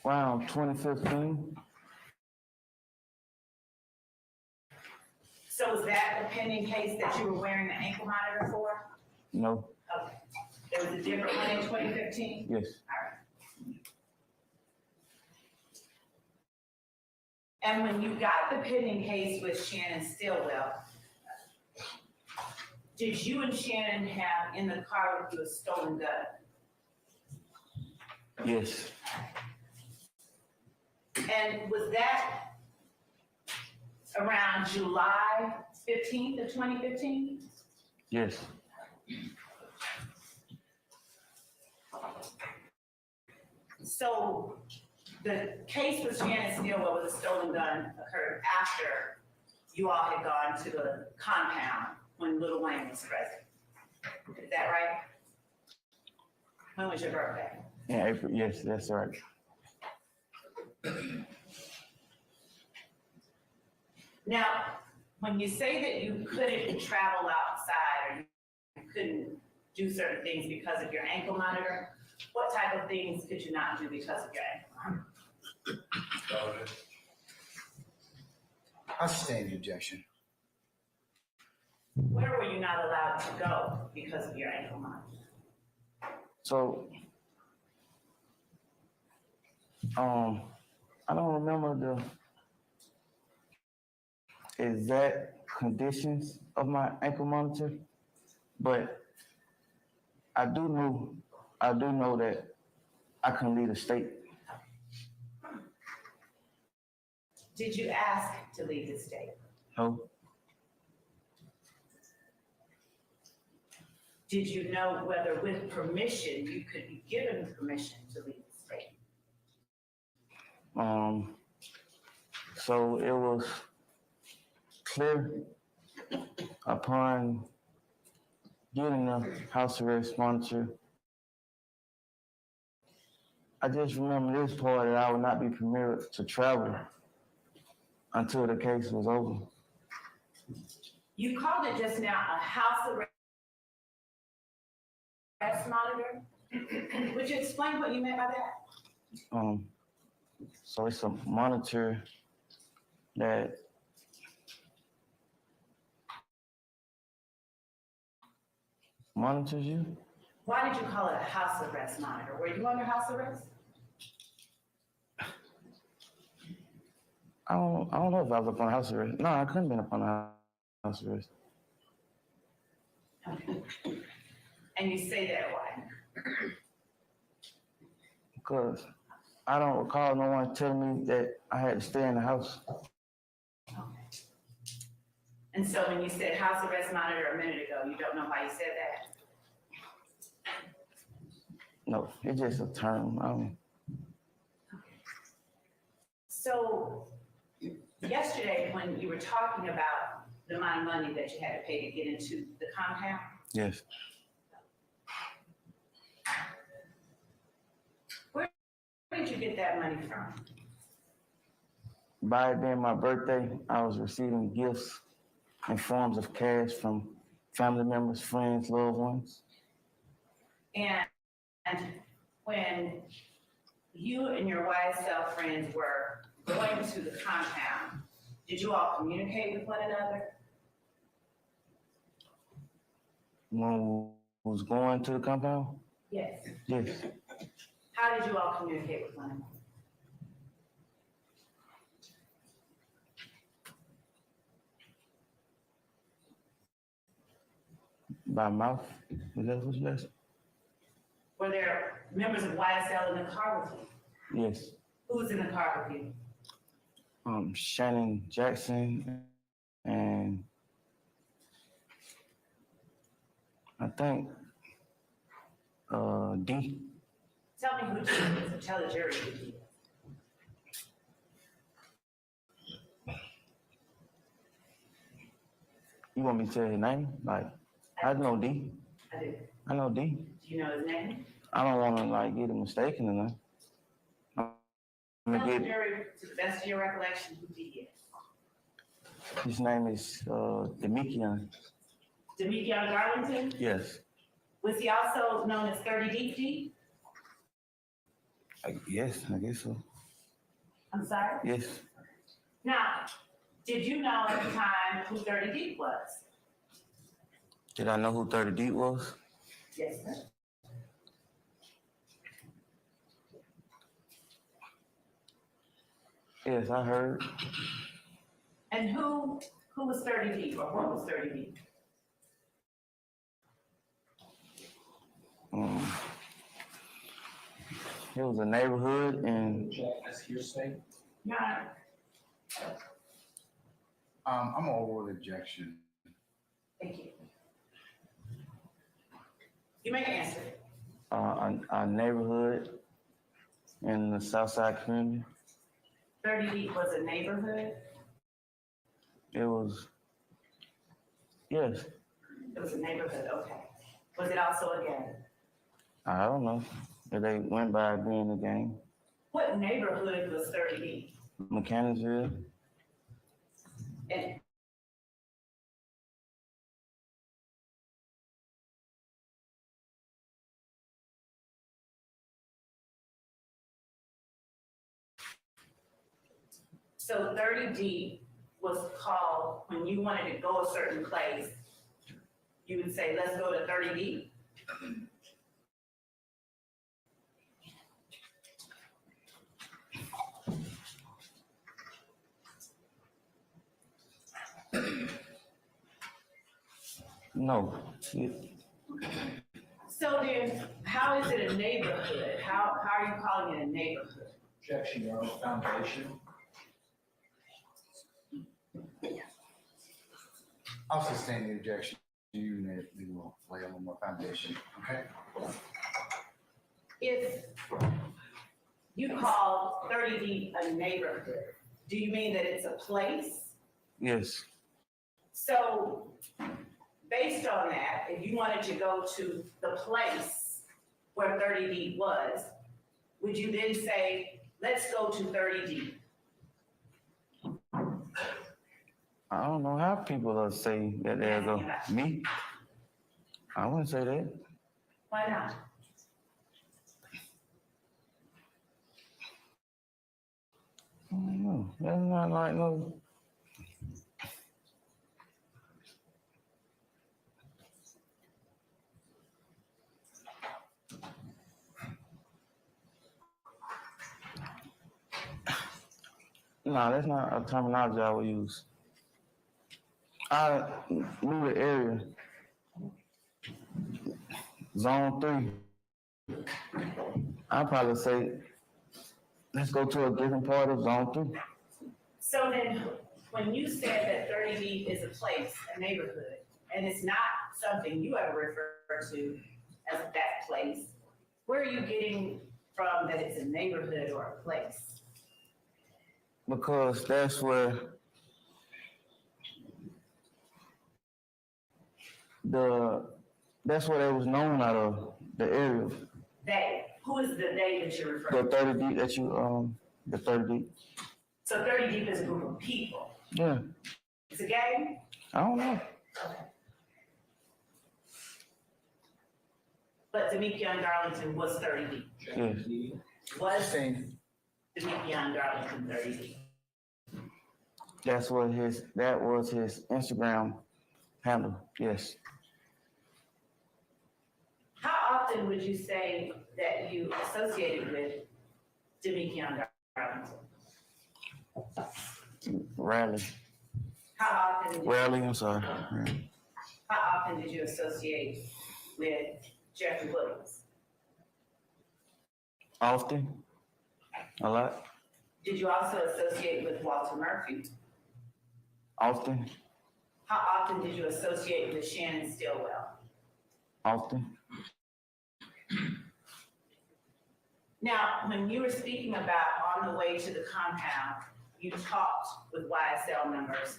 around 2015. So was that the pending case that you were wearing the ankle monitor for? No. Okay. There was a different one in 2015? Yes. All right. And when you got the pending case with Shannon Stillwell, did you and Shannon have in the car with you a stolen gun? Yes. And was that around July 15th of 2015? Yes. So the case with Shannon Stillwell with a stolen gun occurred after you all had gone to the compound when Lil Wayne was present. Is that right? When was your birthday? In April. Yes, that's right. Now, when you say that you couldn't travel outside or you couldn't do certain things because of your ankle monitor, what type of things could you not do because of your ankle monitor? I sustain the objection. Where were you not allowed to go because of your ankle monitor? So, I don't remember the exact conditions of my ankle monitor, but I do know that I couldn't leave the state. Did you ask to leave the state? No. Did you know whether with permission you could be given permission to leave the state? So it was clear upon getting the house arrest monitor. I just remember this part that I would not be permitted to travel until the case was over. You called it just now a house arrest monitor. Would you explain what you meant by that? So it's a monitor that monitors you. Why did you call it a house arrest monitor? Were you under house arrest? I don't know if I was up on house arrest. No, I couldn't have been up on house arrest. Okay. And you say that why? Because I don't recall no one telling me that I had to stay in the house. Okay. And so when you said house arrest monitor a minute ago, you don't know why you said that? No, it's just a term. So yesterday, when you were talking about the amount of money that you had to pay to get into the compound, Yes. where did you get that money from? By it being my birthday, I was receiving gifts in forms of cash from family members, friends, loved ones. And when you and your YSL friends were going to the compound, did you all communicate with one another? When we was going to the compound? Yes. Yes. How did you all communicate with one another? By mouth? Is that what you asked? Were there members of YSL in the car with you? Yes. Who was in the car with you? Shannon Jackson and I think D. Tell me who D is. Tell the jury who D is. You want me to tell his name? Like, I know D. I do. I know D. Do you know his name? I don't want to get him mistaken or nothing. Tell the jury, to the best of your recollection, who D is. His name is Demikian. Demikian Garlington? Yes. Was he also known as 30 Deep D? Yes, I guess so. I'm sorry? Yes. Now, did you know at the time who 30 Deep was? Did I know who 30 Deep was? Yes, sir. Yes, I heard. And who was 30 Deep, or what was 30 Deep? It was a neighborhood and That's hearsay. Your Honor, I'm gonna overrule objection. thank you. You may answer. a neighborhood in the Southside community. 30 Deep was a neighborhood? It was, yes, It was a neighborhood, okay. Was it also a gang? I don't know if they went by being a gang. What neighborhood was 30 Deep? Mechanicsville, And so 30 Deep was called, when you wanted to go a certain place, you would say, let's go to 30 Deep? no. So then, how is it a neighborhood? How are you calling it a neighborhood? Objection, Your Honor, foundation. I'll sustain the objection. You will lay a little more foundation, okay? If you call 30 Deep a neighborhood, do you mean that it's a place? Yes, So, based on that, if you wanted to go to the place where 30 Deep was, would you then say, let's go to 30 Deep? I don't know how people will say that they'll go. Me? I wouldn't say that. Why not? I don't know. That's not like no. No, that's not a terminology I would use. I knew the area. Zone 3. I'd probably say, let's go to a different part of Zone 3. So then, when you said that 30 Deep is a place, a neighborhood, and it's not something you ever refer to as that place, where are you getting from that it's a neighborhood or a place? Because that's where it was known out of, the area. They, who is the they that you're referring The to? 30 deep that you, the 30 deep. So 30 Deep is a group of people. Yeah, It's a gang? I don't know. Okay. But Demekion Darlington was 30 Deep. Yes. Was Sustain. Demekion Darlington 30 Deep? That was his Instagram handle, yes. How often would you say that you associated with Demekion Darlington? Rarely. How often? Rarely, I'm sorry. Rarely. How often did you associate with Jeffrey Williams? Often. A lot. Did you also associate with Walter Murphy? Often. How often did you associate with Shannon Stillwell? Often. Now, when you were speaking about on the way to the compound, you talked with YSL members.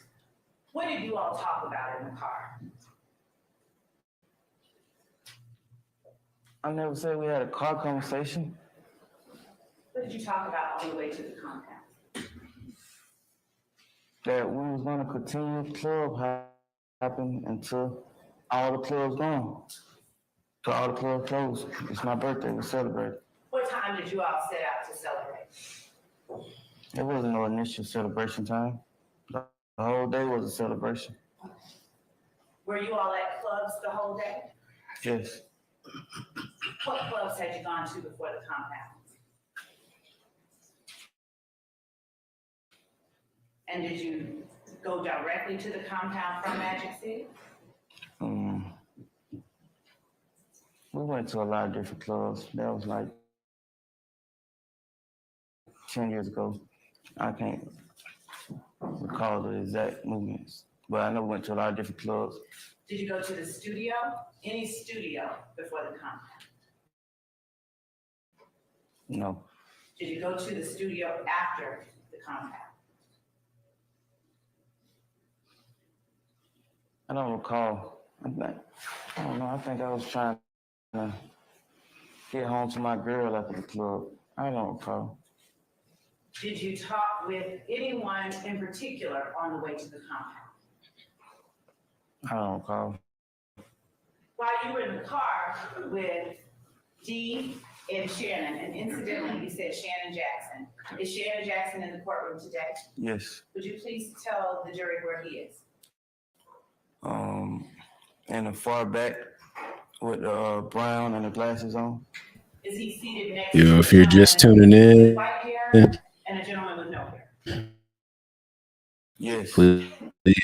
What did you all talk about in the car? I never said we had a car conversation. What did you talk about on the way to the compound? That we was gonna continue club hopping until all the clubs gone. Till all the clubs closed. It's my birthday, we celebrate. What time did you all set out to celebrate? There wasn't no initial celebration time. The whole day was a celebration. Were you all at clubs the whole day? Yes. What clubs had you gone to before the compound? And did you go directly to the compound from Magic City? We went to a lot of different clubs. That was like 10 years ago. I can't recall the exact movements, but I know we went to a lot of different clubs. Did you go to the studio? Any studio before the compound? No, Did you go to the studio after the compound? I don't recall. I don't know. I think I was trying to get home to my girl after the club. I don't recall. Did you talk with anyone in particular on the way to the compound? I don't recall. While you were in the car with Dee and Shannon, and incidentally, you said Shannon Jackson. Is Shannon Jackson in the courtroom today? Yes. Would you please tell the jury where he is? In the far back with brown and the glasses on. Is he seated next Yo, to if you're just tuning with in, white hair and a gentleman with no hair? Yes. please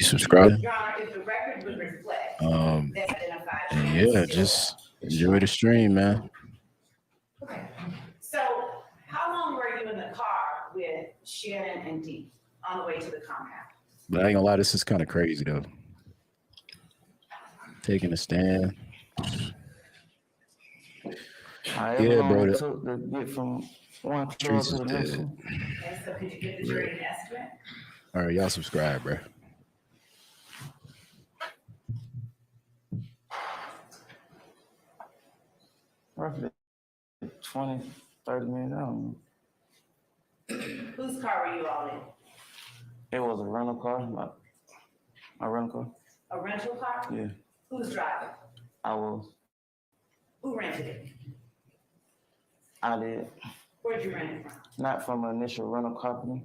subscribe. Your Honor, if the record would reflect that's identified. And yeah, just enjoy the stream, man. Okay. So how long were you in the car with Shannon and Dee on the way to the compound? But I ain't gonna lie, this is kind of crazy though. Taking a stand. However Yeah, long bro, it the took to get from one club streets to is the next dead. one. Okay, so could you give the jury an estimate? All right, y'all subscribe, bro. Roughly 20, 30 minutes. I don't know. Whose car were you all in? It was a rental car, my rental car. A rental car? Yeah, Who's driving? I was. Who rented it? I did. Where'd you rent it from? Not from an initial rental company.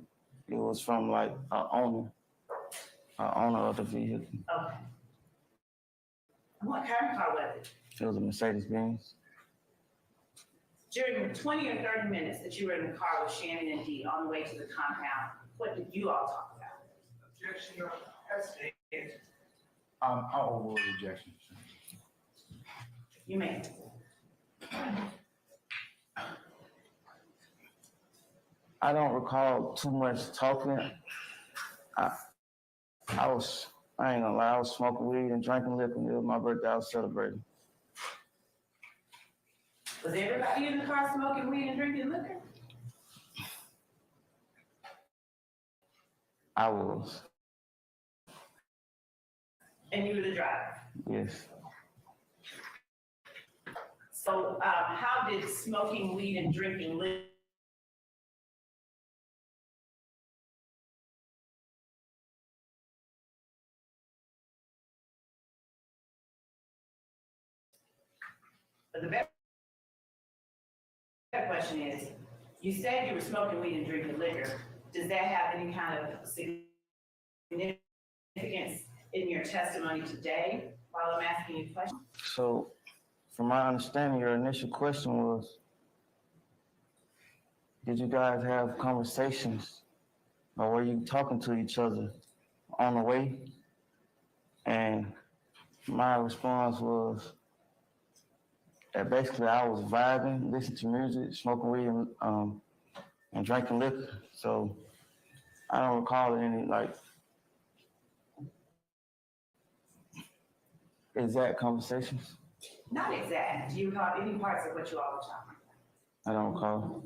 It was from like an owner of the vehicle. Okay. And what kind of car was it? It was a Mercedes-Benz. During the 20 or 30 minutes that you were in the car with Shannon and Dee on the way to the compound, what did you all talk about? Objection, Your Honor. I'll overrule the objection. You may. I don't recall too much talking. I ain't gonna lie, I was smoking weed and drinking liquor. It was my birthday, I was celebrating. Was everybody in the car smoking weed and drinking liquor? I was, And you were the driver. yes. So how did smoking weed and drinking liquor But the better question is, you said you were smoking weed and drinking liquor. Does that have any kind of significance in your testimony today while I'm asking you questions? So, from my understanding, your initial question was, did you guys have conversations or were you talking to each other on the way? And my response was that basically I was vibing, listening to music, smoking weed, and drinking liquor. So I don't recall any like exact conversations. Not exact. Do you recall any parts of what you all were talking about? I don't recall.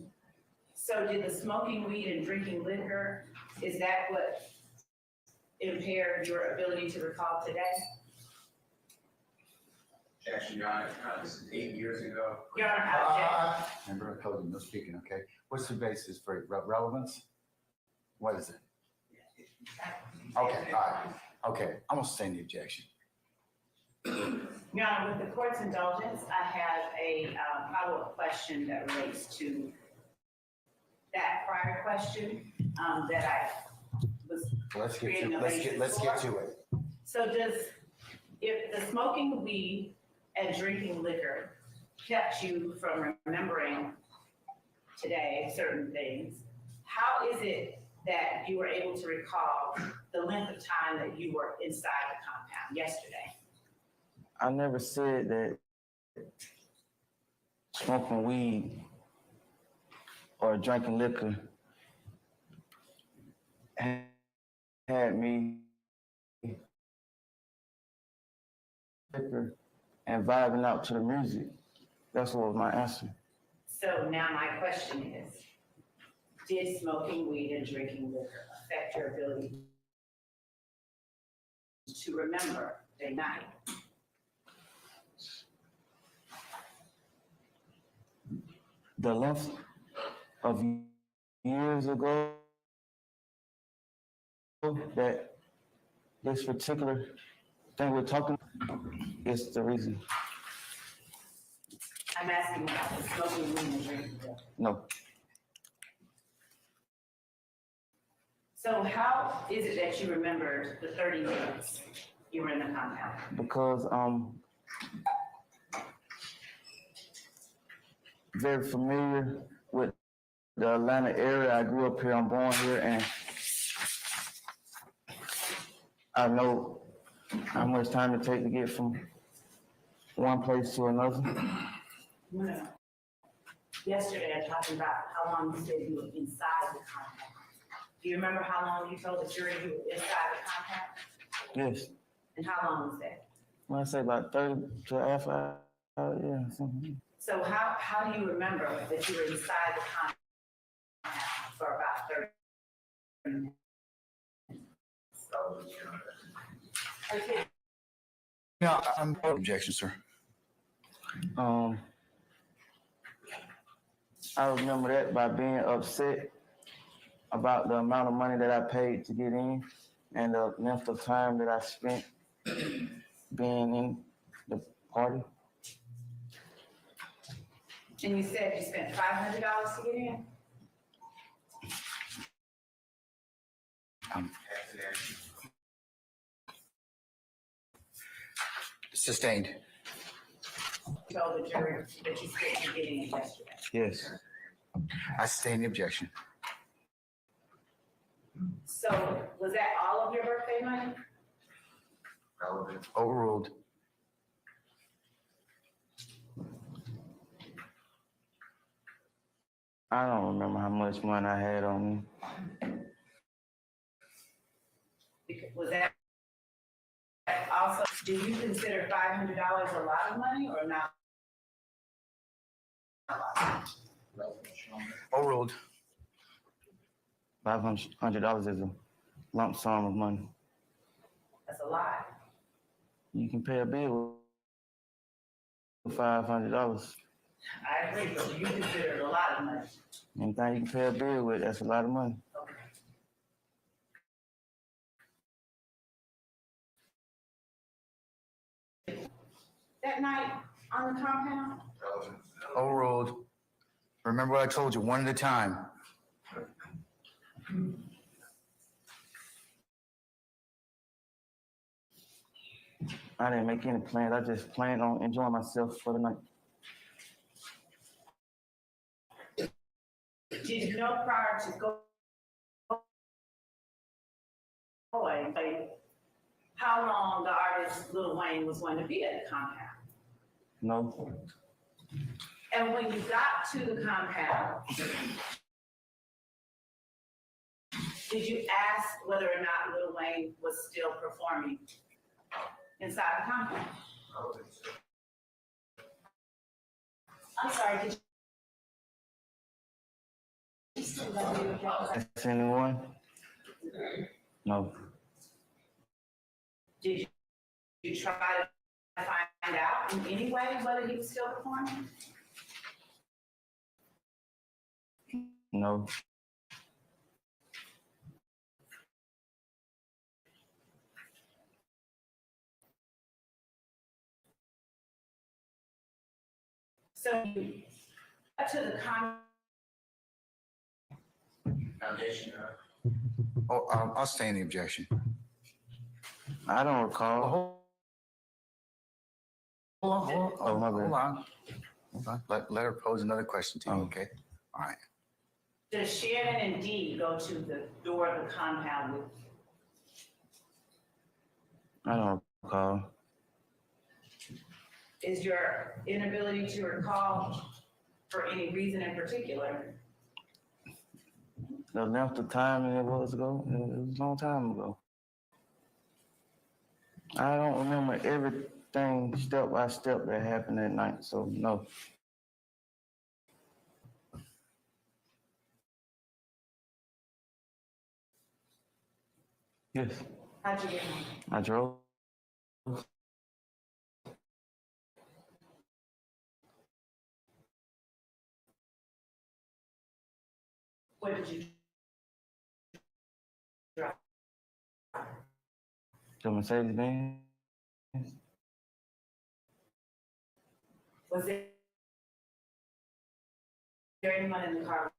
So did the smoking weed and drinking liquor, is that what impaired your ability to recall today? Objection, Your Honor. This is 8 years ago. Your Honor, I object. Remember, I told you no speaking, okay? What's the basis for relevance? What is it? Okay, all right. Okay, I'm gonna sustain the objection. Your Honor, with the court's indulgence, I have a follow-up question that relates to that prior question that I was Let's creating a get basis for. to it. So if the smoking weed and drinking liquor kept you from remembering today certain things, how is it that you were able to recall the length of time that you were inside the compound yesterday? I never said that smoking weed or drinking liquor had me liquor and vibing out to the music. That's what was my answer. So now my question is, did smoking weed and drinking liquor affect your ability to remember the night? The length of years ago that this particular thing we're talking is the reason. I'm asking about the smoking weed and drinking liquor. No, So how is it that you remembered the 30 minutes you were in the compound? because very familiar with the Atlanta area. I grew up here, I'm born here, and I know how much time it takes to get from one place to another. No. Yesterday, I talked about how long you said you were inside the compound. Do you remember how long you told the jury you were inside the compound? Yes, And how long was that? when I say about 30 to a half hour, yeah, something. So how do you remember that you were inside the compound for about 30 minutes? Okay. No, I'm objection, sir. I remember that by being upset about the amount of money that I paid to get in and the length of time that I spent being in the party. And you said you spent $500 to get in? Sustained. You told the jury that you spent to get in yesterday. Yes, I sustain the objection. So was that all of your birthday money? Overruled. I don't remember how much money I had on me. Was that also, do you consider $500 a lot of money or not? Overruled. $500 is a lump sum of money. That's a lot. You can pay a bill with $500. I agree, but do you consider it a lot of money? Anything you can pay a bill with, that's a lot of money. Okay. That night on the compound? Overruled. Remember what I told you, one at a time. I didn't make any plans. I just planned on enjoying myself for the night. Did you know prior to going, how long the artist Lil Wayne was going to be at the compound? No, And when you got to the compound, did you ask whether or not Lil Wayne was still performing inside the compound? I'm sorry, did you still let me address? ask anyone? No, Did you try to find out in any way whether he was still performing? no. So you got to the Foundation, Oh, I'll stay in the objection. I don't recall. Hold on. Oh, my bad. Hold on. Let her pose another question to you, Oh. okay? All right. Does Shannon and Dee go to the door of the compound with you? I don't recall. Is your inability to recall for any reason in particular? The length of time it was ago, it was a long time ago. I don't remember everything step by step that happened that night, so no. Yes, How'd you get home? I drove. What did you drive? The Mercedes-Benz. Was there anyone in the car?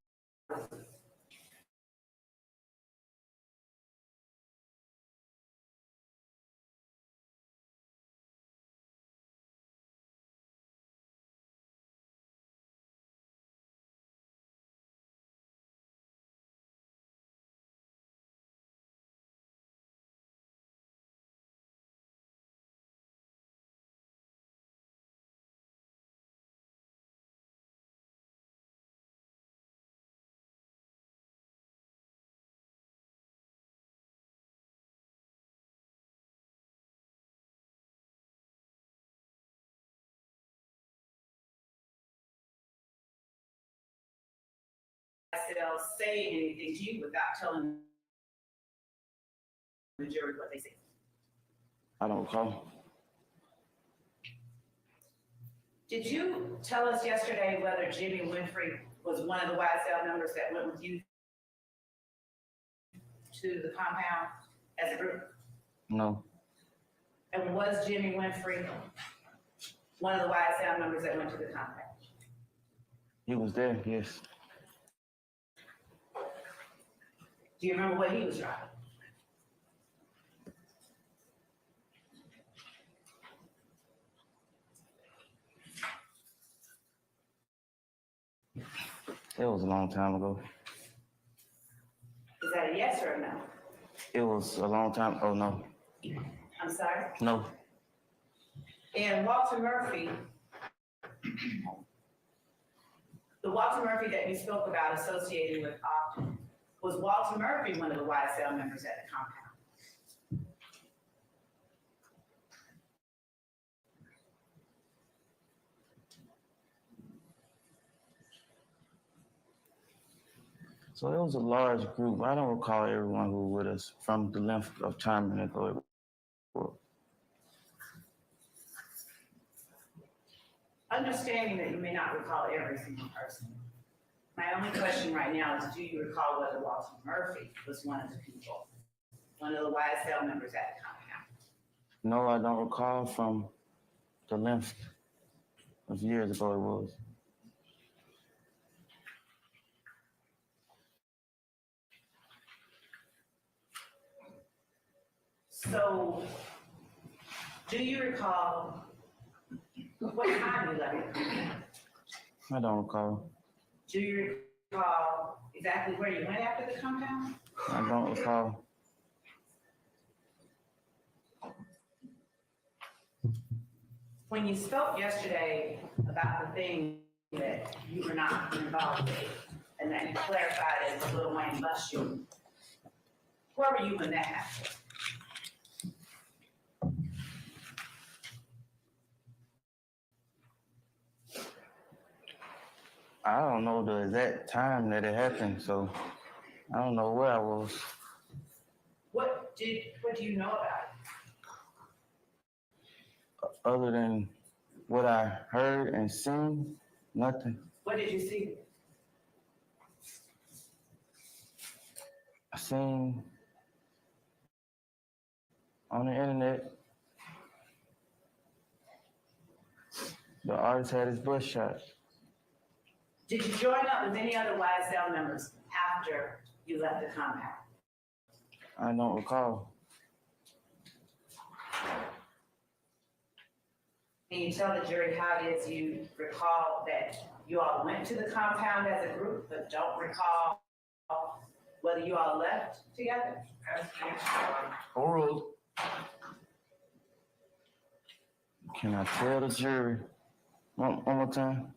They'll say anything to you without telling the jury what they say. I don't recall. Did you tell us yesterday whether Jimmy Winfrey was one of the YSL members that went with you to the compound as a group? No, And was Jimmy Winfrey one of the YSL members that went to the compound? he was there, yes. Do you remember what he was driving? It was a long time ago. Is that a yes or a no? It was a long time, oh no, I'm sorry? no. And Walter Murphy, the Walter Murphy that you spoke about associating with often, was Walter Murphy one of the YSL members at the compound? So it was a large group. I don't recall everyone who was with us from the length of time and ago. Understanding that you may not recall every single person, my only question right now is, do you recall whether Walter Murphy was one of the people, one of the YSL members at the compound? No, I don't recall from the length of years ago it was. So, do you recall what time you left the compound? I don't recall. Do you recall exactly where you went after the compound? I don't recall. When you spoke yesterday about the thing that you were not involved in, and that you clarified as Lil Wayne bust you, where were you when that happened? I don't know the exact time that it happened, so I don't know where I was. What do you know about it? Other than what I heard and seen, nothing. What did you see? I seen on the internet the artist had his butt shot. Did you join up with any other YSL members after you left the compound? I don't recall. Can you tell the jury how it is you recall that you all went to the compound as a group, but don't recall whether you all left together? Overruled. Can I tell the jury one more time?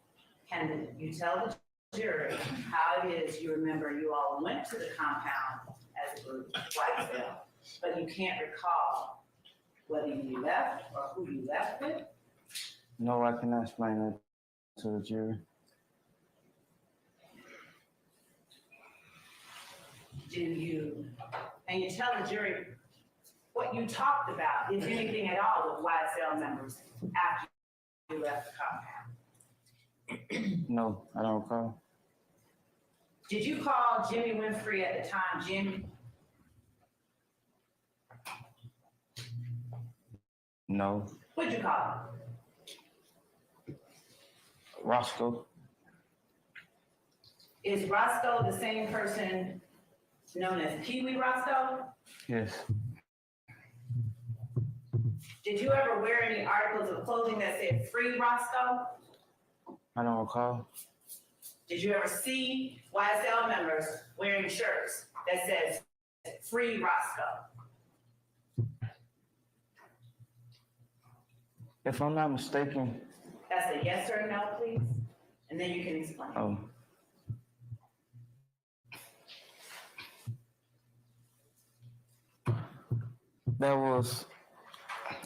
Can you tell the jury how it is you remember you all went to the compound as a group, YSL, but you can't recall whether you left or who you left with? No, I cannot explain that to the jury. And you tell the jury what you talked about, if anything at all, with YSL members after you left the compound? No, I don't recall. Did you call Jimmy Winfrey at the time Jimmy? No. What'd you call him? Roscoe. Is Roscoe the same person known as Pee Wee Roscoe? Yes. Did you ever wear any articles of clothing that said Free Roscoe? I don't recall. Did you ever see YSL members wearing shirts that says Free Roscoe? If I'm not mistaken, That's a yes or no, please, and then you can explain.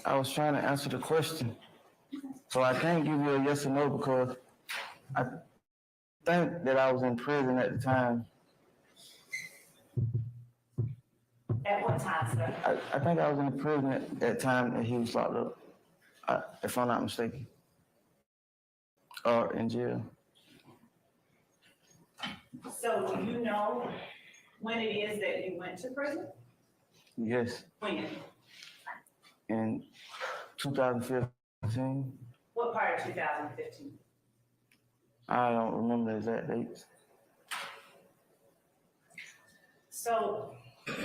I was trying to answer the question. So I can't give you a yes or no because I think that I was in prison at the time. At what time, sir? I think I was in prison at that time that he was locked up, if I'm not mistaken. Or in jail. So do you know when it is that you went to prison? Yes, When? in 2015. What part of 2015? I don't remember the exact dates. So,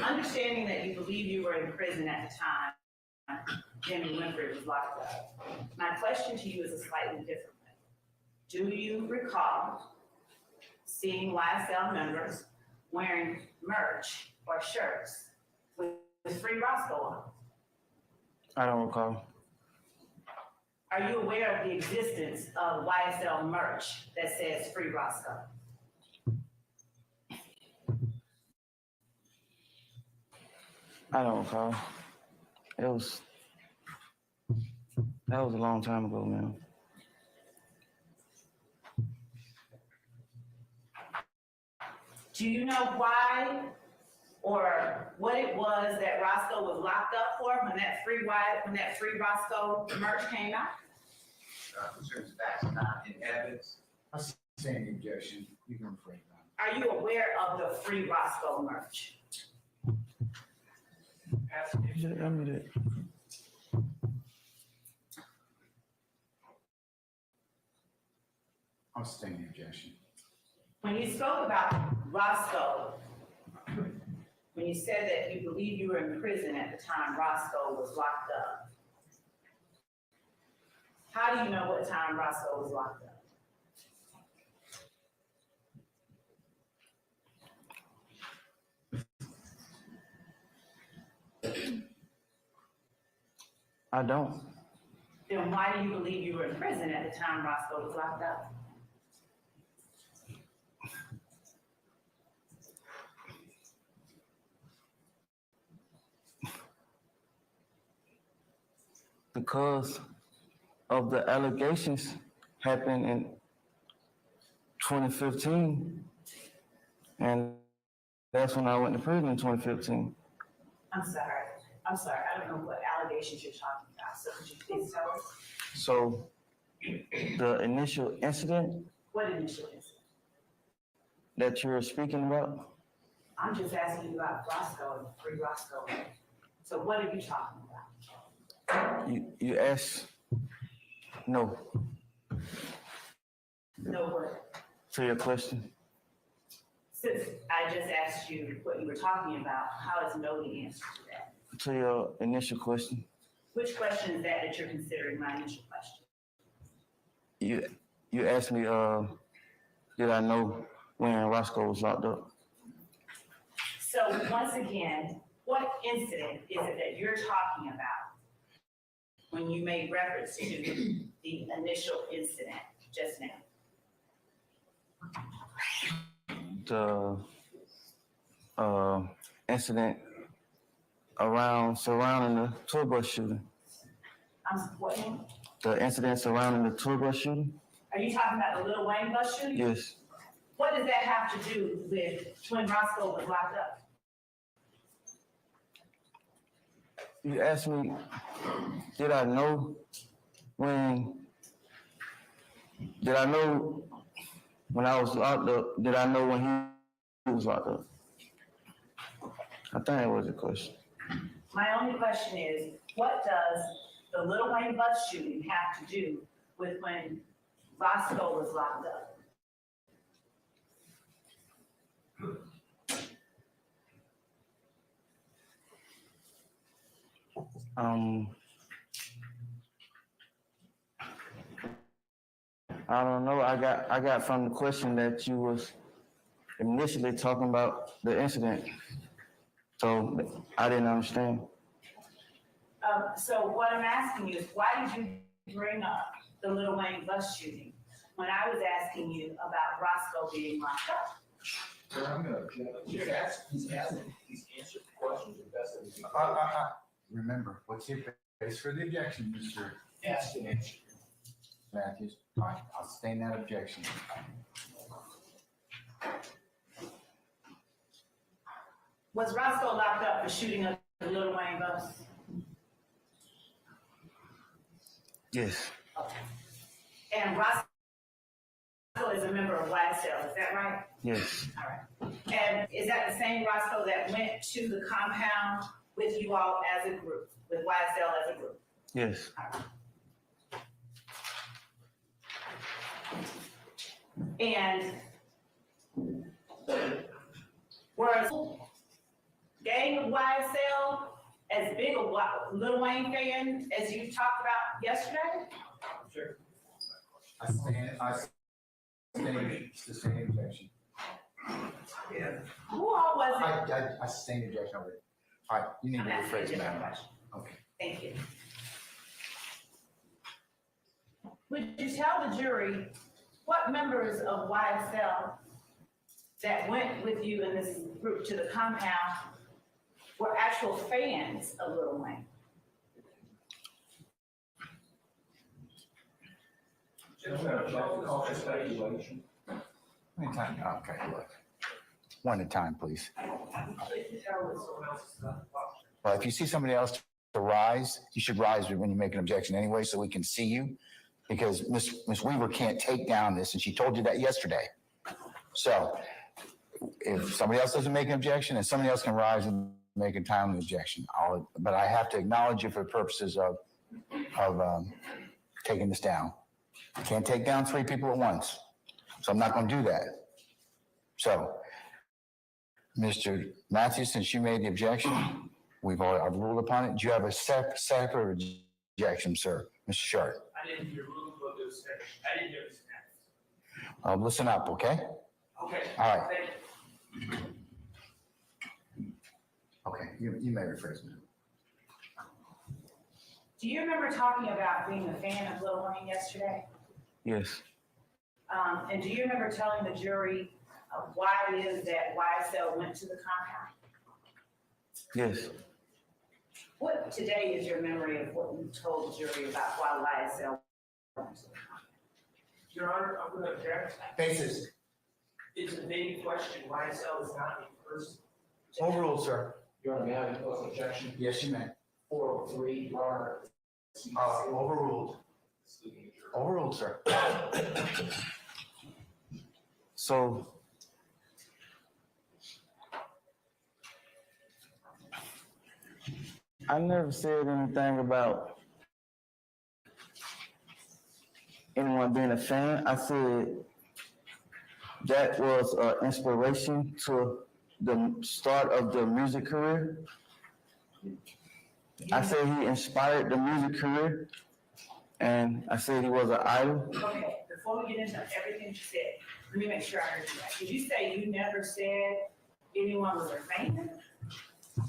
understanding that you believe you were in prison at the time Jimmy Winfrey was locked up, my question to you is a slightly different one. Do you recall seeing YSL members wearing merch or shirts with Free Roscoe on? I don't recall. Are you aware of the existence of YSL merch that says Free Roscoe? I don't recall. That was a long time ago, man. Do you know why or what it was that Roscoe was locked up for when that Free Roscoe merch came out? Concerns facts not in evidence. I sustain the objection. You can rephrase that. Are you aware of the Free Roscoe merch? I'll sustain the objection. When you spoke about Roscoe, when you said that you believe you were in prison at the time Roscoe was locked up, how do you know what time Roscoe was locked up? I don't. Then why do you believe you were in prison at the time Roscoe was locked up? Because of the allegations happened in 2015, and that's when I went to prison in 2015. I'm sorry, I don't know what allegations you're talking about, so could you please tell us? So the initial incident What initial incident? that you were speaking about, I'm just asking you about Roscoe and Free Roscoe. So what are you talking about? you asked, no. No word. To your question, Since I just asked you what you were talking about, how is no the answer to that? to your initial question, Which question is that you're considering my initial question? you asked me, did I know when Roscoe was locked up? So once again, what incident is it that you're talking about when you made reference to the initial incident just now? The incident surrounding the tour bus shooting. What name? The incident surrounding the tour bus shooting? Are you talking about the Lil Wayne bus shooting? Yes. What does that have to do with when Roscoe was locked up? You asked me, did I know when I was locked up? Did I know when he was locked up? I think that was the question. My only question is, what does the Lil Wayne bus shooting have to do with when Roscoe was locked up? I don't know. I got from the question that you was initially talking about the incident. So I didn't understand. So what I'm asking you is, why did you bring up the Lil Wayne bus shooting when I was asking you about Roscoe being locked up? Sir, I'm gonna object. He's answered the questions as best as he can. Remember, what's your base for the objection, Mr. Ask and answer. Matthews? All right, I'll sustain that objection. Was Roscoe locked up for shooting up the Lil Wayne bus? Yes. And Roscoe is a member of Ysl, is that right? Yes. All right. And is that the same Roscoe that went to the compound with you all as a group, with Ysl as a group? Yes. And was gang of YSL as big a Lil Wayne fan as you talked about yesterday? Sure. I sustain objection. Yeah. Who all was it? I sustain objection already. All right, you need to I'm asking a rephrase different that. question. Okay. Thank you. Would you tell the jury what members of YSL that went with you in this group to the compound were actual fans of Lil Wayne? Call for speculation. Anytime, okay, look. One at a time, please. Well, if you see somebody else to rise, you should rise when you make an objection anyway, so we can see you. Because Ms. Weaver can't take down this, and she told you that yesterday. So if somebody else doesn't make an objection, and somebody else can rise and make a timely objection, but I have to acknowledge you for purposes of taking this down. I can't take down 3 people at once, so I'm not going to do that. So, Mr. Matthews, since you made the objection, I've ruled upon it. Do you have a separate objection, sir, Mr. Sharp? I didn't hear what it was said. I didn't hear it was said. Listen up, okay? Okay. All right. Thank you. Okay, you may rephrase me. Do you remember talking about being a fan of Lil Wayne yesterday? Yes. And do you remember telling the jury why it is that YSL went to the compound? Yes. What today is your memory of what you told the jury about why YSL went to the compound? Your Honor, I'm going to object. Basis. It's a vague question. YSL is not a person. Overruled, sir. Your Honor, may I have a close objection? Yes, you may. 403, Your Honor. Overruled. Overruled, sir. So I never said anything about anyone being a fan. I said that was inspiration to the start of the music career. I said he inspired the music career, and I said he was an idol. Okay, before we get into everything you said, let me make sure I heard you right. Did you say you never said anyone was a fan?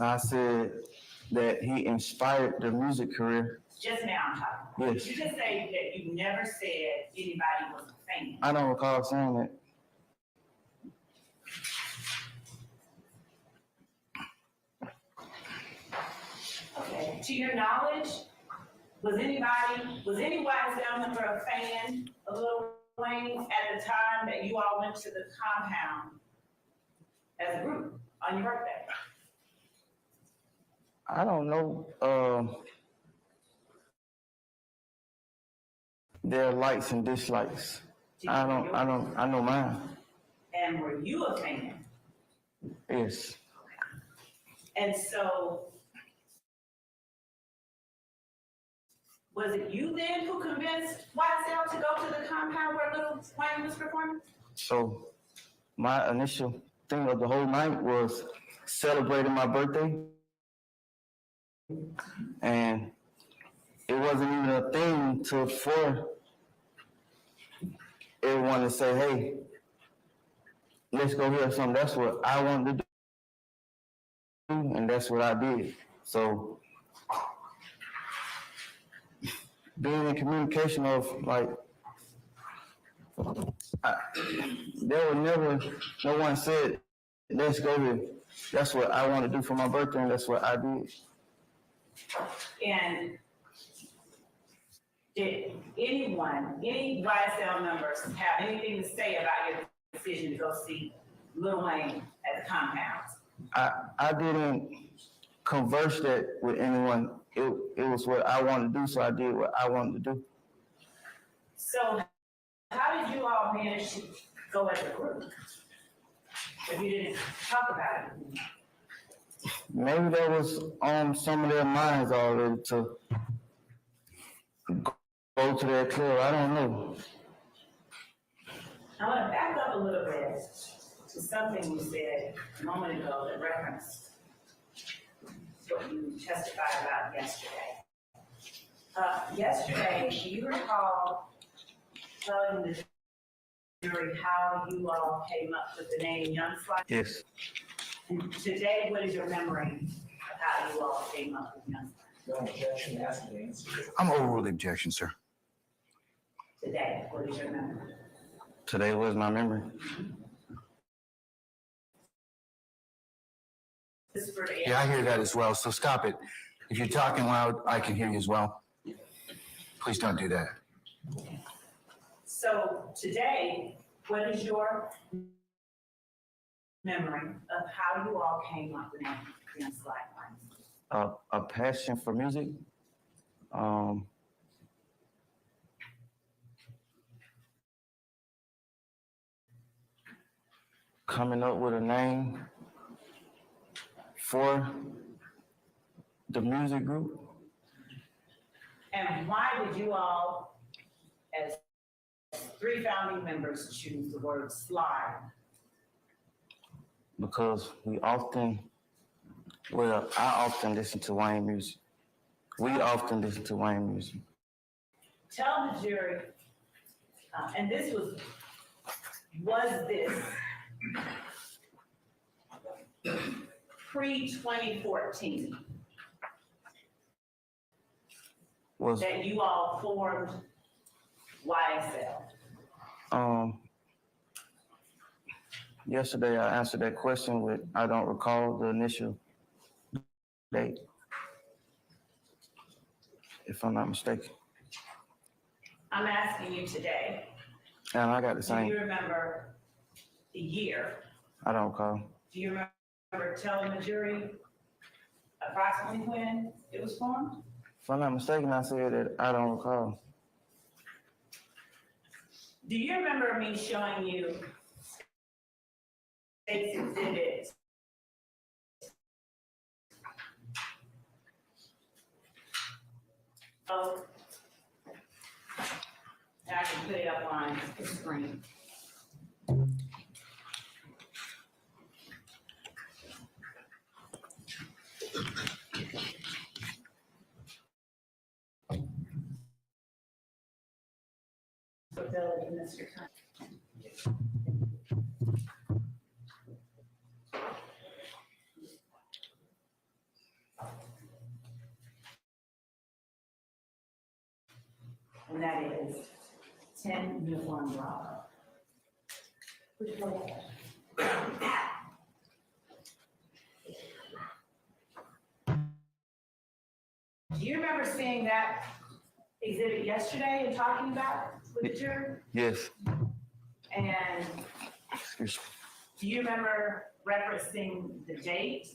I said that he inspired the music career. Just now I'm talking. Yes. Did you just say that you never said anybody was a fan? I don't recall saying that. Okay, to your knowledge, was any YSL member a fan of Lil Wayne at the time that you all went to the compound as a group on your birthday? I don't know. Their likes and dislikes. I know mine. And were you a fan? Yes. And so, was it you then who convinced YSL to go to the compound where Lil Wayne was performing? So my initial thing of the whole night was celebrating my birthday. And it wasn't even a thing for everyone to say, hey, let's go hear something. That's what I wanted to do, and that's what I did. So being in communication of like, there was never, no one said, let's go here. That's what I want to do for my birthday, and that's what I did. And did any YSL members have anything to say about your decision to go see Lil Wayne at the compound? I didn't converse that with anyone. It was what I wanted to do, so I did what I wanted to do. So how did you all manage to go as a group if you didn't talk about it? Maybe that was on some of their minds already to go to that club. I don't know. I want to back up a little bit to something you said a moment ago that referenced what you testified about yesterday. Yesterday, do you recall telling the jury how you all came up with the name Ysl? Yes. And today, what is your memory of how you all came up with Ysl? No objection, ask and answer. I'm overruled the objection, sir. Today, what is your memory? Today was my memory. This is for the Yeah, I hear that as well, so stop it. If you're talking loud, I can hear you as well. Please don't do that. So today, what is your memory of how you all came up with the name Ysl? A passion for music. Coming up with a name for the music group. And why did you all, as 3 founding members, choose the word slide? Because I often listen to Wayne music. We often listen to Wayne music. Tell the jury, and this was this pre-2014 Was that you all formed YSL? Yesterday I answered that question with I don't recall the initial date, if I'm not mistaken. I'm asking you today, And I got the do same. you remember the year? I don't recall. Do you remember telling the jury approximately when it was formed? If I'm not mistaken, I said that I don't recall. Do you remember me showing you State's Exhibit oh, and I can put it up on the screen. Mr. Con- And that is 10 uniform Bravo. Which one? Do you remember seeing that exhibit yesterday and talking about it with the jury? Yes. And Excuse me. do you remember referencing the date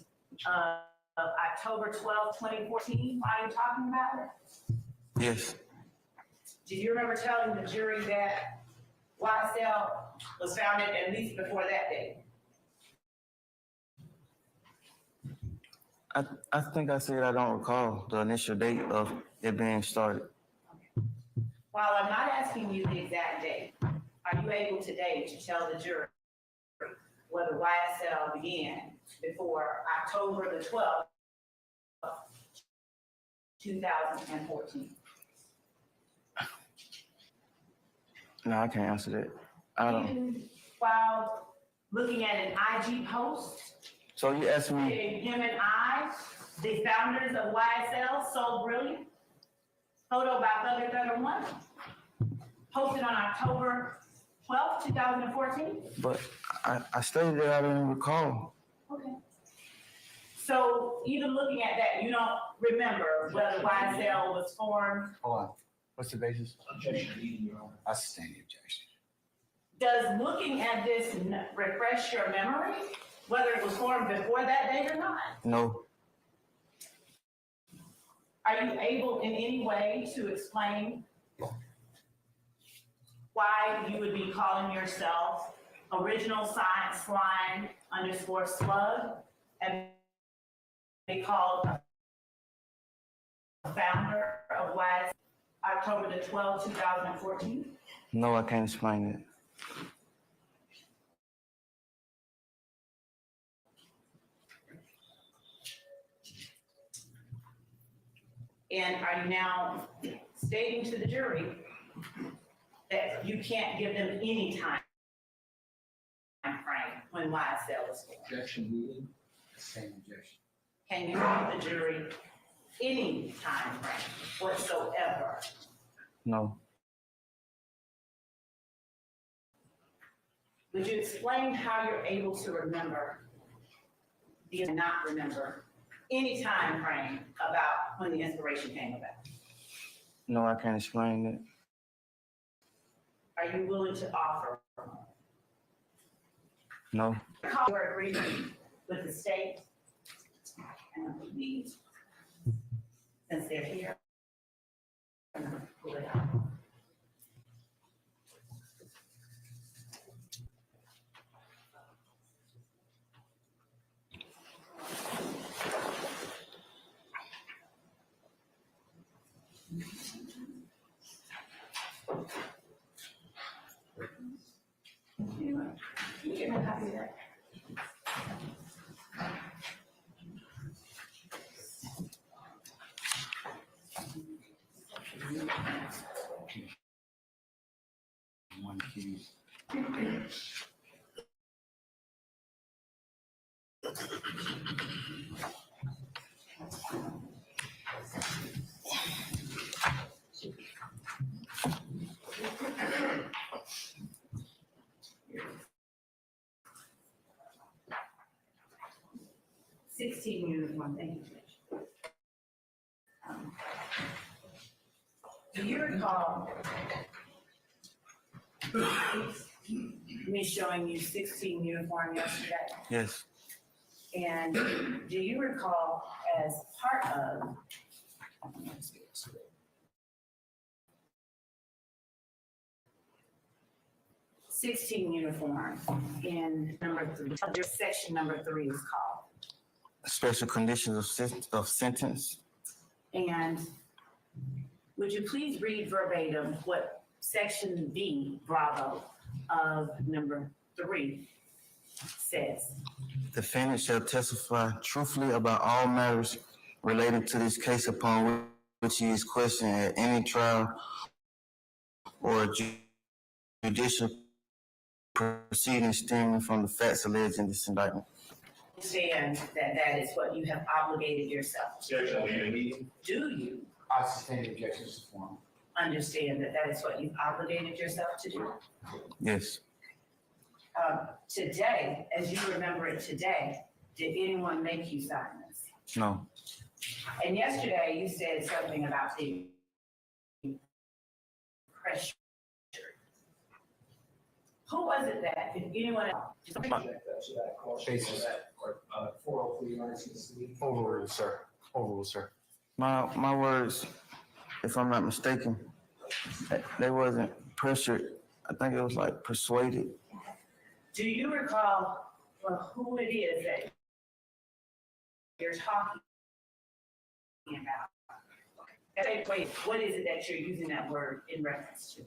of October 12th, 2014, while you're talking about it? Yes. Do you remember telling the jury that Ysl was founded at least before that date? I think I said I don't recall the initial date of it being started. While I'm not asking you the exact date, are you able today to tell the jury whether Ysl began before October the 12th, 2014? No, I can't answer that. I don't. Even while looking at an IG post, So you asked me, him and I, the founders of YSL, So Brilliant, photo by Thugger Thugger 1, posted on October 12th, 2014? but I stated that I didn't recall. Okay. So even looking at that, you don't remember whether YSL was formed? Hold on. What's the basis? Objection needed, Your Honor. I sustain the objection. Does looking at this refresh your memory, whether it was formed before that date or not? No. Are you able in any way to explain why you would be calling yourself Original Science Line _slug and be called a founder of YSL October the 12th, 2014? No, I can't explain it. And are you now stating to the jury that you can't give them any time frame when YSL was formed? Objection needed. Same objection. Can you give the jury any time frame whatsoever? No. Would you explain how you're able to remember, not remember, any time frame about when the inspiration came about? No, I can't explain it. Are you willing to offer No. your agreement with the state and the police, since they're here? Pull it out. You give me a copy of that. One key. Uniform, thank you. Do you recall me showing you 16 uniform yesterday? Yes. And do you recall as part of uniform in number 3, section number 3 is called? Special conditions of sentence. And would you please read verbatim what section B, Bravo, of number 3 says? Defendant shall testify truthfully about all matters relating to this case upon which he is questioned at any trial or judicial proceedings stemming from the facts alleged in this indictment. Understand that that is what you have obligated yourself to. Objection, leave the meeting. Do you I sustain the objections to form. understand that that is what you've obligated yourself to do? Yes, Today, as you remember it today, did anyone make you sign this? no, And yesterday, you said something about being pressured. Who was it that, if anyone else? Object that to that question. Basis. That, 403, 1960. Overruled, sir. Overruled, sir. my words, if I'm not mistaken, they wasn't pressured. I think it was like persuaded. Do you recall, well, who it is that you're talking about? Wait, what is it that you're using that word in reference to?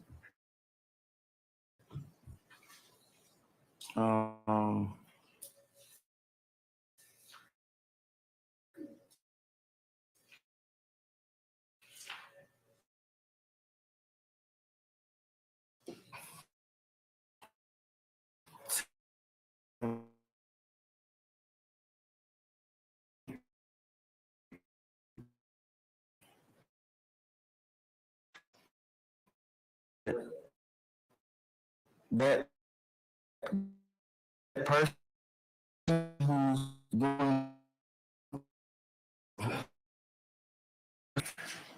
That person who's doing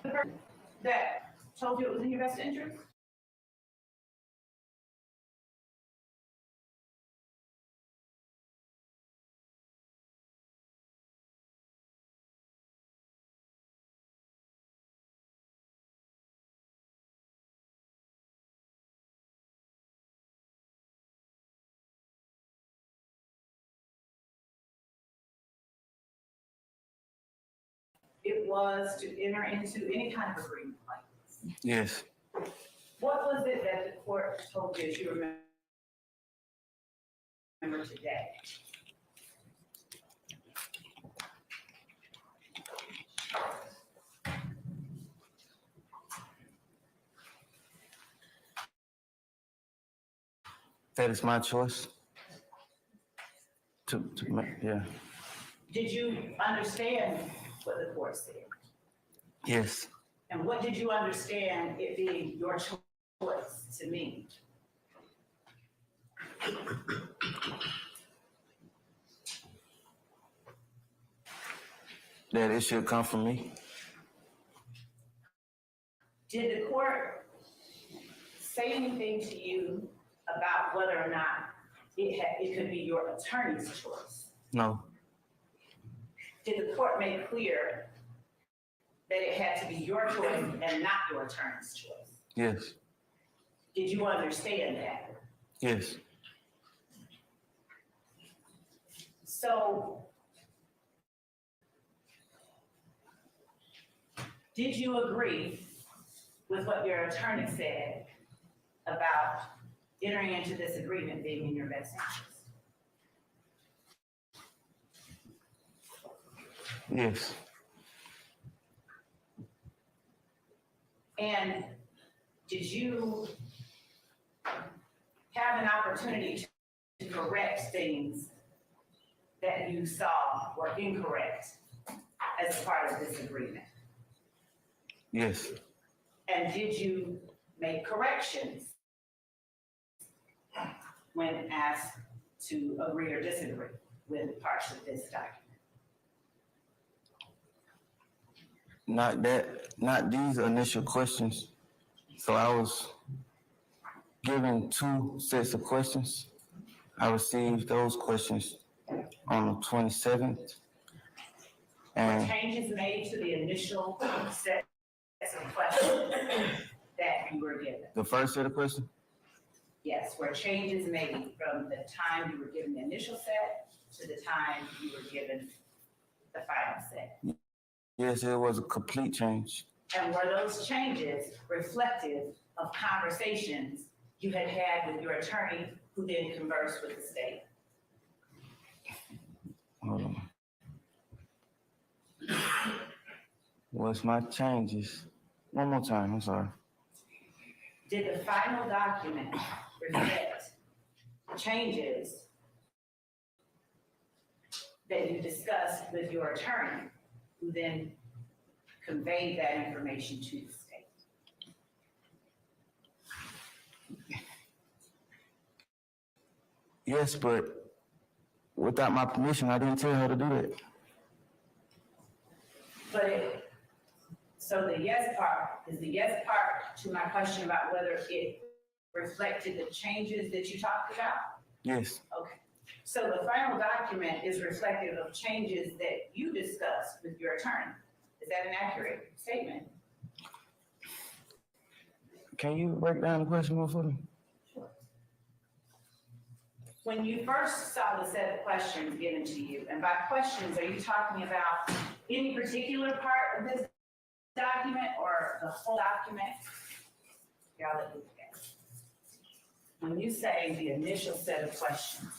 The person that told you it was in your best interest? It was to enter into any kind of agreement like this. yes, What was it that the court told you, as you remember today? that is my choice. To make, yeah, Did you understand what the court said? yes, And what did you understand it being your choice to mean? that it should come from me. Did the court say anything to you about whether or not it could be your attorney's choice? No, Did the court make clear that it had to be your choice and not your attorney's choice? yes, Did you understand that? yes, So, did you agree with what your attorney said about entering into this agreement being in your best interest? yes, And did you have an opportunity to correct things that you saw were incorrect as part of this agreement? yes, And did you make corrections when asked to agree or disagree with parts of this document? not these initial questions. So I was given 2 sets of questions. I received those questions on the 27th. Were And changes made to the initial sets of questions that you were given? the first set of questions, Yes, were changes made from the time you were given the initial set to the time you were given the final set? yes, it was a complete change. And were those changes reflective of conversations you had had with your attorney who then conversed with the state? Hold on. What's my changes? One more time, I'm sorry. Did the final document reflect changes that you discussed with your attorney, who then conveyed that information to the state. Yes, but without my permission, I didn't tell her to do that. So the yes part, is the yes part to my question about whether it reflected the changes that you talked about? Yes, Okay. So the final document is reflective of changes that you discussed with your attorney. Is that an accurate statement? can you break down the question more for me? When you first saw the set of questions given to you, and by questions, are you talking about any particular part of this document or the whole document? Here, I'll let you look at it. When you say the initial set of questions,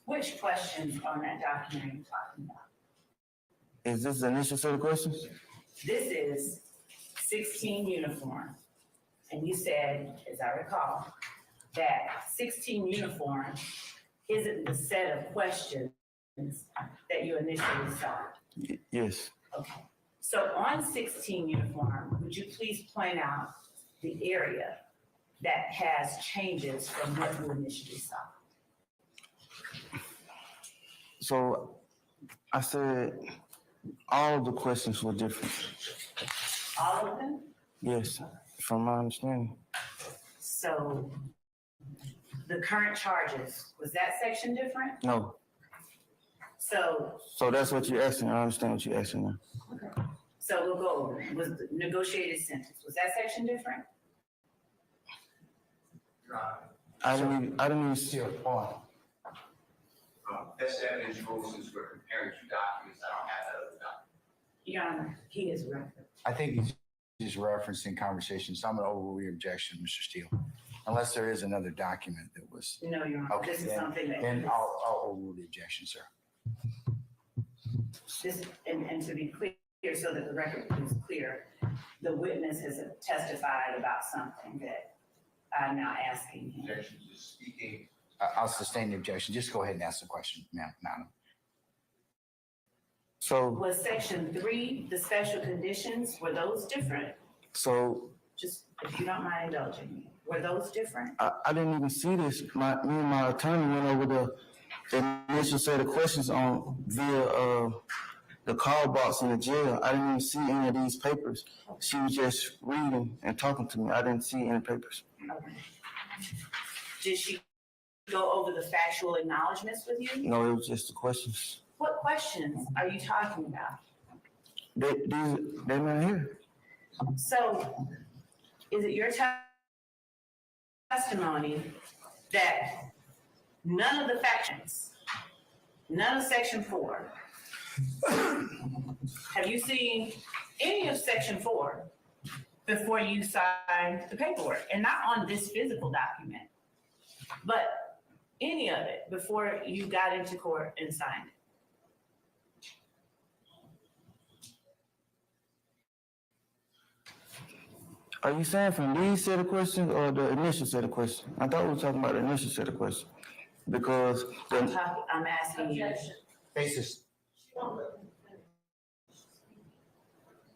which questions on that document are you talking about? Is this the initial set of questions? This is 16 uniform. And you said, as I recall, that 16 uniform isn't the set of questions that you initially saw. Yes. Okay. So on 16 uniform, would you please point out the area that has changes from what you initially saw? So I said all the questions were different. All of them? Yes, from my understanding. So the current charges, was that section different? No. So So that's what you're asking. I understand what you're asking now. So we'll go over it. Was the negotiated sentence, was that section different? Your Honor, I didn't even see Still, hold on. best evidence rules, since we're comparing two documents, I don't have that other document. Your Honor, he is record. I think he's just referencing conversations. So I'm going to overrule your objection, Mr. Steele, unless there is another document that was. No, Your Honor, Okay, this is something that. Then I'll overrule the objection, sir. This, and to be clear, so that the record is clear, the witness has testified about something that I'm now asking him. Objection to speaking. I'll sustain the objection. Just go ahead and ask the question, madam. So, Was section 3, the special conditions, were those different? so Just, if you don't mind indulging me, were those different? I didn't even see this. Me and my attorney went over the initial set of questions on via the call box in the jail. I didn't even see any of these papers. She was just reading and talking to me. I didn't see any papers. Okay. Did she go over the factual acknowledgments with you? No, it was just the questions. What questions are you talking about? They're not here. So, is it your testimony that none of the factions, none of section 4, have you seen any of section 4 before you signed the paperwork? And not on this physical document, but any of it before you got into court and signed it? Are you saying from these set of questions or the initial set of questions? I thought we were talking about the initial set of questions. Because I'm asking you. Basis.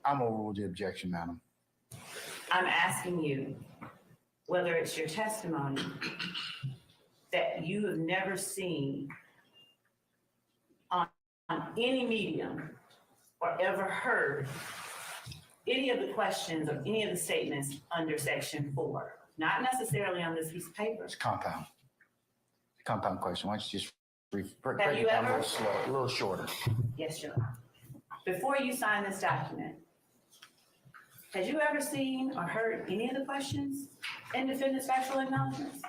I'm overrule the objection, madam. I'm asking you whether it's your testimony that you have never seen on any medium or ever heard any of the questions or any of the statements under section 4, not necessarily on this piece of paper. It's compound. Compound question. Why don't you just break Have it you down a ever? little slow, a little shorter. Yes, Your Honor. Before you sign this document, had you ever seen or heard any of the questions in defendant's factual acknowledgments?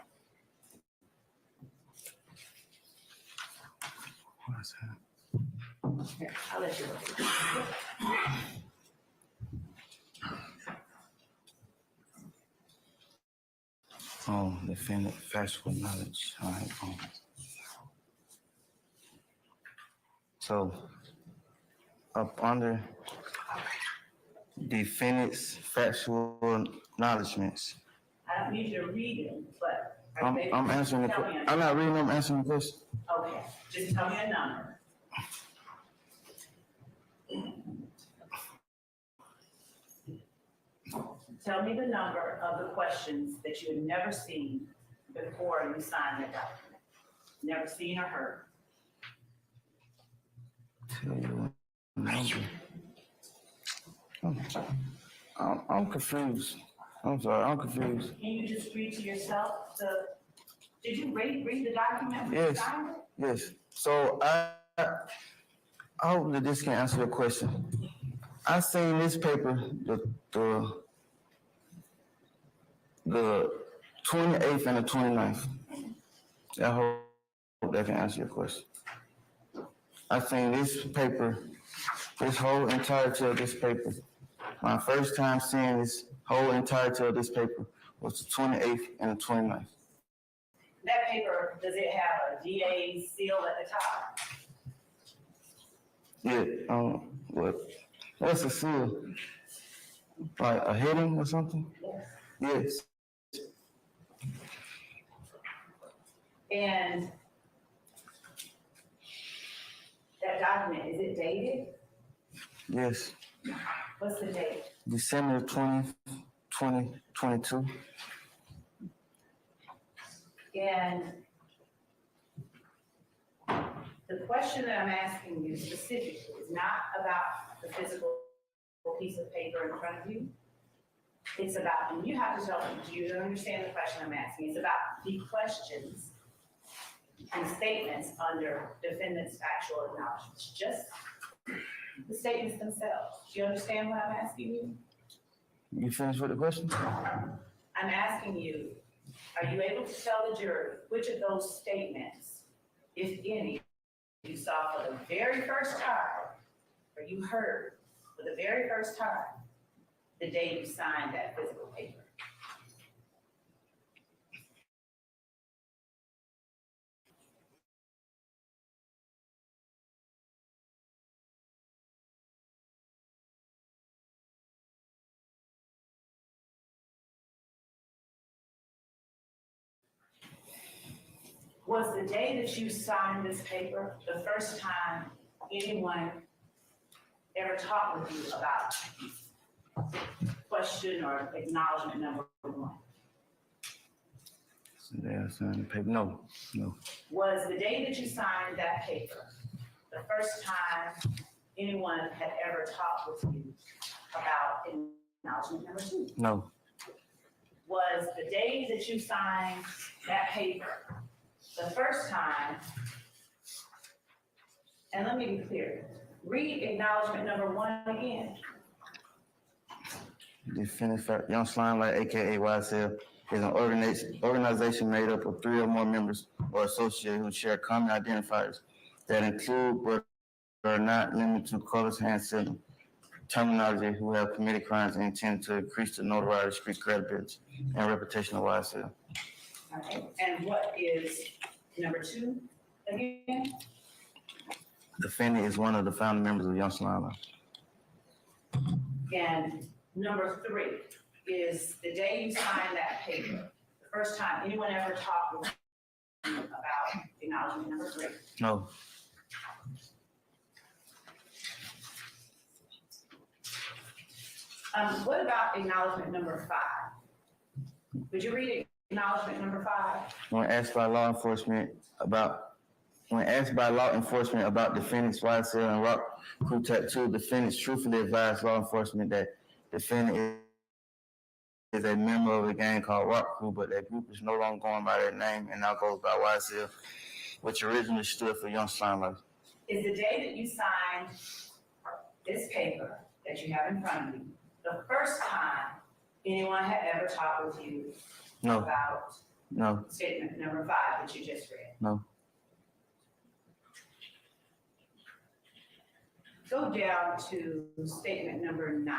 what is that? Here, I'll let you look. Oh, defendant factual knowledge. All right. So, up under defendant's factual acknowledgements, I don't need you to read them, but are you able I'm to answering the, tell me a I'm not reading, I'm answering the question. Okay, just tell me a number. Tell me the number of the questions that you had never seen before you signed that document. Never seen or heard. Tell you what number. I'm confused. I'm sorry, I'm confused. Can you just read to yourself did you read the document when you Yes. signed it? Yes, so I hope that this can answer your question. I seen this paper, the 28th and the 29th. I hope that can answer your question. I seen this paper, this whole entirety of this paper. My first time seeing this whole entirety of this paper was the 28th and the 29th. That paper, does it have a DA seal at the top? Yeah, what's the seal? Like a heading or something? Yes. Yes. And that document, is it dated? Yes. What's the date? December 20th, 2022. And the question that I'm asking you specifically is not about the physical piece of paper in front of you. It's about, and you have to tell me, do you understand the question I'm asking? It's about the questions and statements under defendant's factual acknowledgments, just the statements themselves. Do you understand what I'm asking you? You finished with the question? I'm asking you, are you able to tell the jury which of those statements, if any, you saw for the very first time, or you heard for the very first time, the day you signed that physical paper? Was the day that you signed this paper the first time anyone ever talked with you about question or acknowledgement number one? Yeah, I signed the paper. No. Was the day that you signed that paper the first time anyone had ever talked with you about acknowledgement number two? No. Was the day that you signed that paper the first time, and let me be clear, read acknowledgement number one again. Defendant Young Slime Light, aka YSL, is an organization made up of 3 or more members or associates who share common identifiers that include but are not limited to colors, hand sign, terminology, who have committed crimes and intend to increase the notoriety, street credibility, and reputation of YSL. Okay, and what is number two again? Defendant is one of the founding members of Young Slime Light. And number three is the day you signed that paper, the first time anyone ever talked with you about acknowledgement number three. No. What about acknowledgement number five? Would you read acknowledgement number five? When asked by law enforcement about defendants YSL and Rock Crew Tattoo, defendants truthfully advised law enforcement that defendant is a member of a gang called Rock Crew, but that group is no longer going by that name and now goes by YSL, which originally stood for Young Slime Light. Is the day that you signed this paper that you have in front of you the first time anyone had ever talked with you No. about No. statement number five that you just read? No. Go down to statement number 9.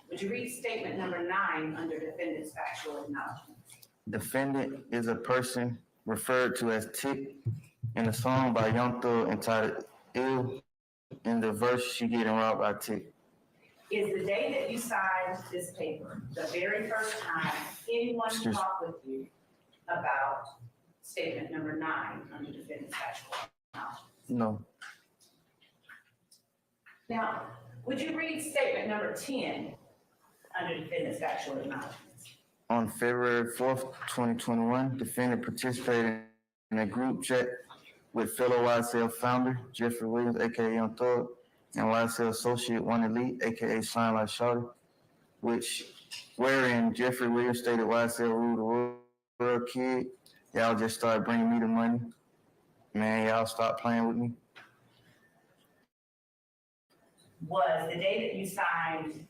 Would you read statement number 9 under defendant's factual acknowledgement? Defendant is a person referred to as Tick in a song by Young Thug entitled Ill, in the verse She Getting Robbed by Tick. Is the day that you signed this paper the very first time anyone Excuse- talked with you about statement number 9 under defendant's factual knowledge? No. Now, would you read statement number 10 under defendant's factual acknowledgments? On February 4th, 2021, defendant participated in a group chat with fellow YSL founder Jeffrey Williams, aka Young Thug, and YSL associate One Elite, aka Shine Like Shawty, wherein Jeffrey Williams stated YSL ruled the world, kid. Y'all just started bringing me the money. Man, y'all stop playing with me. Was the day that you signed,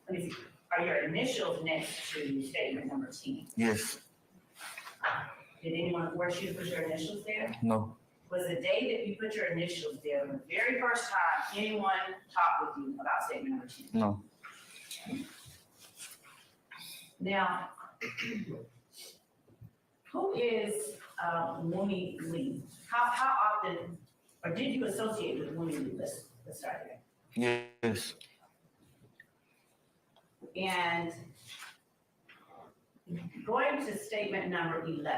let me see, are your initials next to statement number 10? Yes. Did anyone force you to put your initials there? No. Was the day that you put your initials there the very first time anyone talked with you about statement number 10? No. Now, who is Mooney Lee? How often, or did you associate with Mooney Lee? Let's start there. Yes. And going to statement number 11,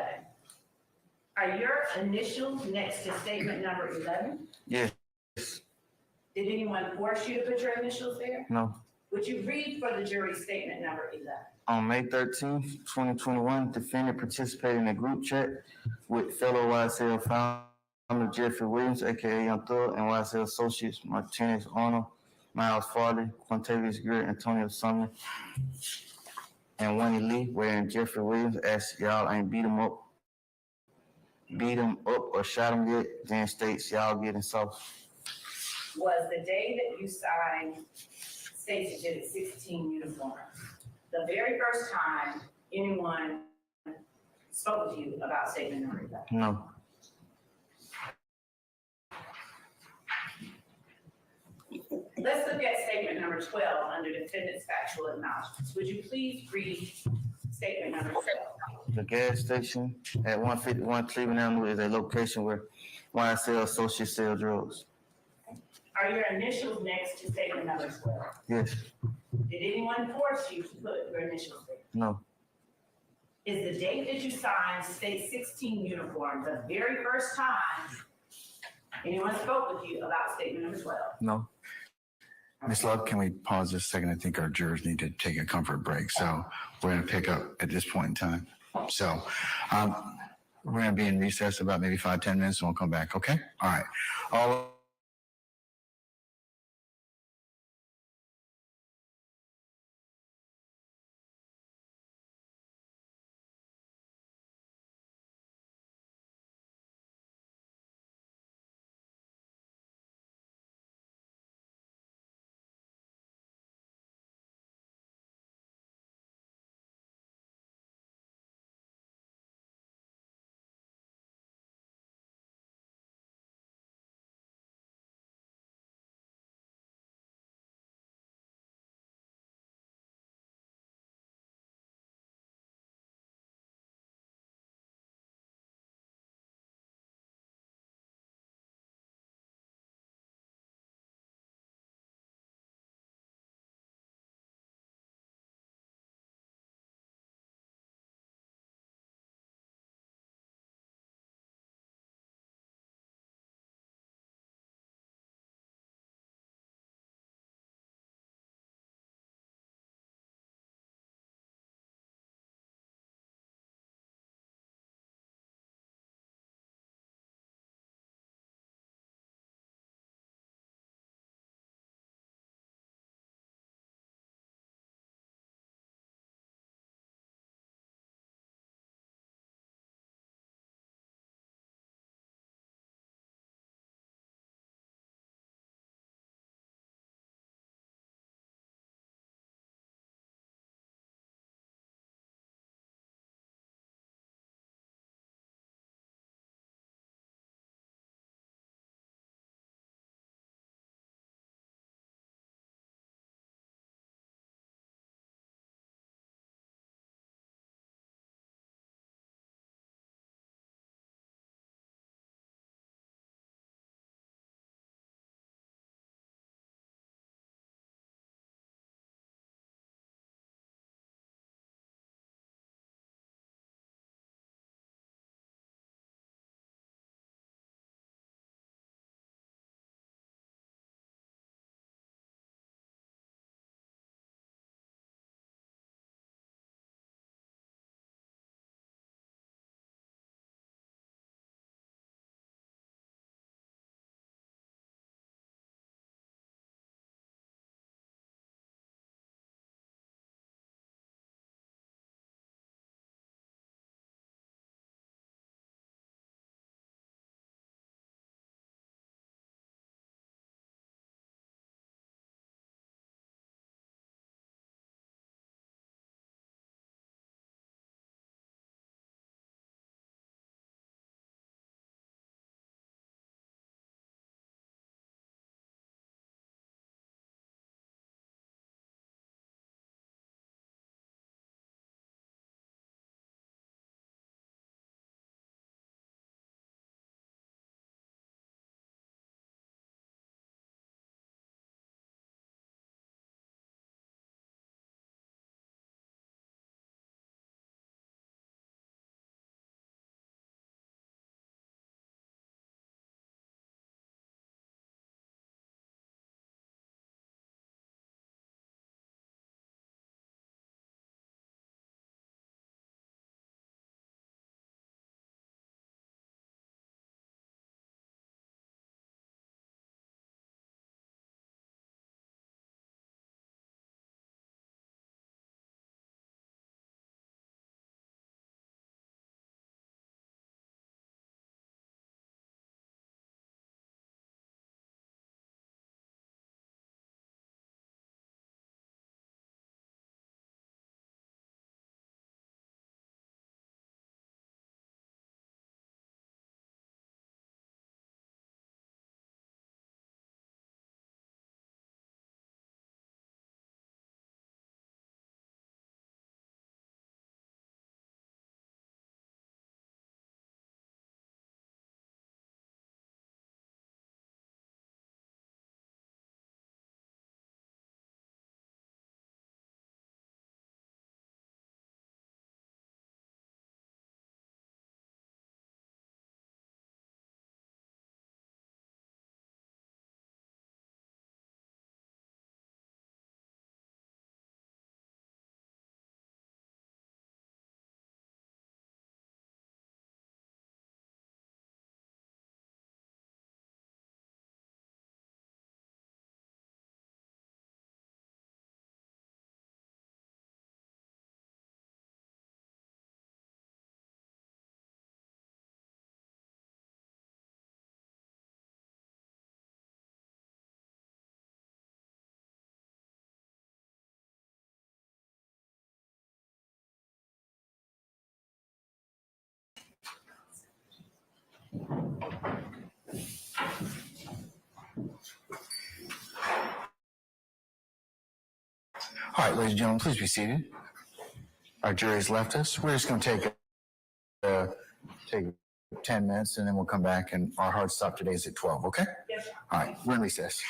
are your initials next to statement number 11? Yes. Did anyone force you to put your initials there? No. Would you read for the jury statement number 11? On May 13th, 2021, defendant participated in a group chat with fellow YSL founder Jeffrey Williams, aka Young Thug, and YSL associates Martinez Arnold, Miles Farley, Quintavious Greer, Antonio Sumner, and One Elite, wherein Jeffrey Williams asked y'all ain't beat him up or shot him yet, then states y'all getting soft. Was the day that you signed States Exhibit 16 uniform the very first time anyone spoke with you about statement number 11? No. Let's look at statement number 12 under defendant's factual acknowledgments. Would you please read statement number 12? The gas station at 151 Cleveland Avenue is a location where YSL associates sell drugs. Are your initials next to statement number 12? Yes. Did anyone force you to put your initials there? No. Is the date that you signed state 16 uniform the very first time anyone spoke with you about statement number 12? No. Ms. Love, can we pause just a second? I think our jurors need to take a comfort break. So we're going to pick up at this point in time. So we're going to be in recess about maybe 5-10 minutes and we'll come back. Okay? All right. All All right, ladies and gentlemen, please be seated. Our jury's left us. We're just going to take 10 minutes and then we'll come back, and our hard stop today is at 12, okay? Yes, sir. All right, we're in recess.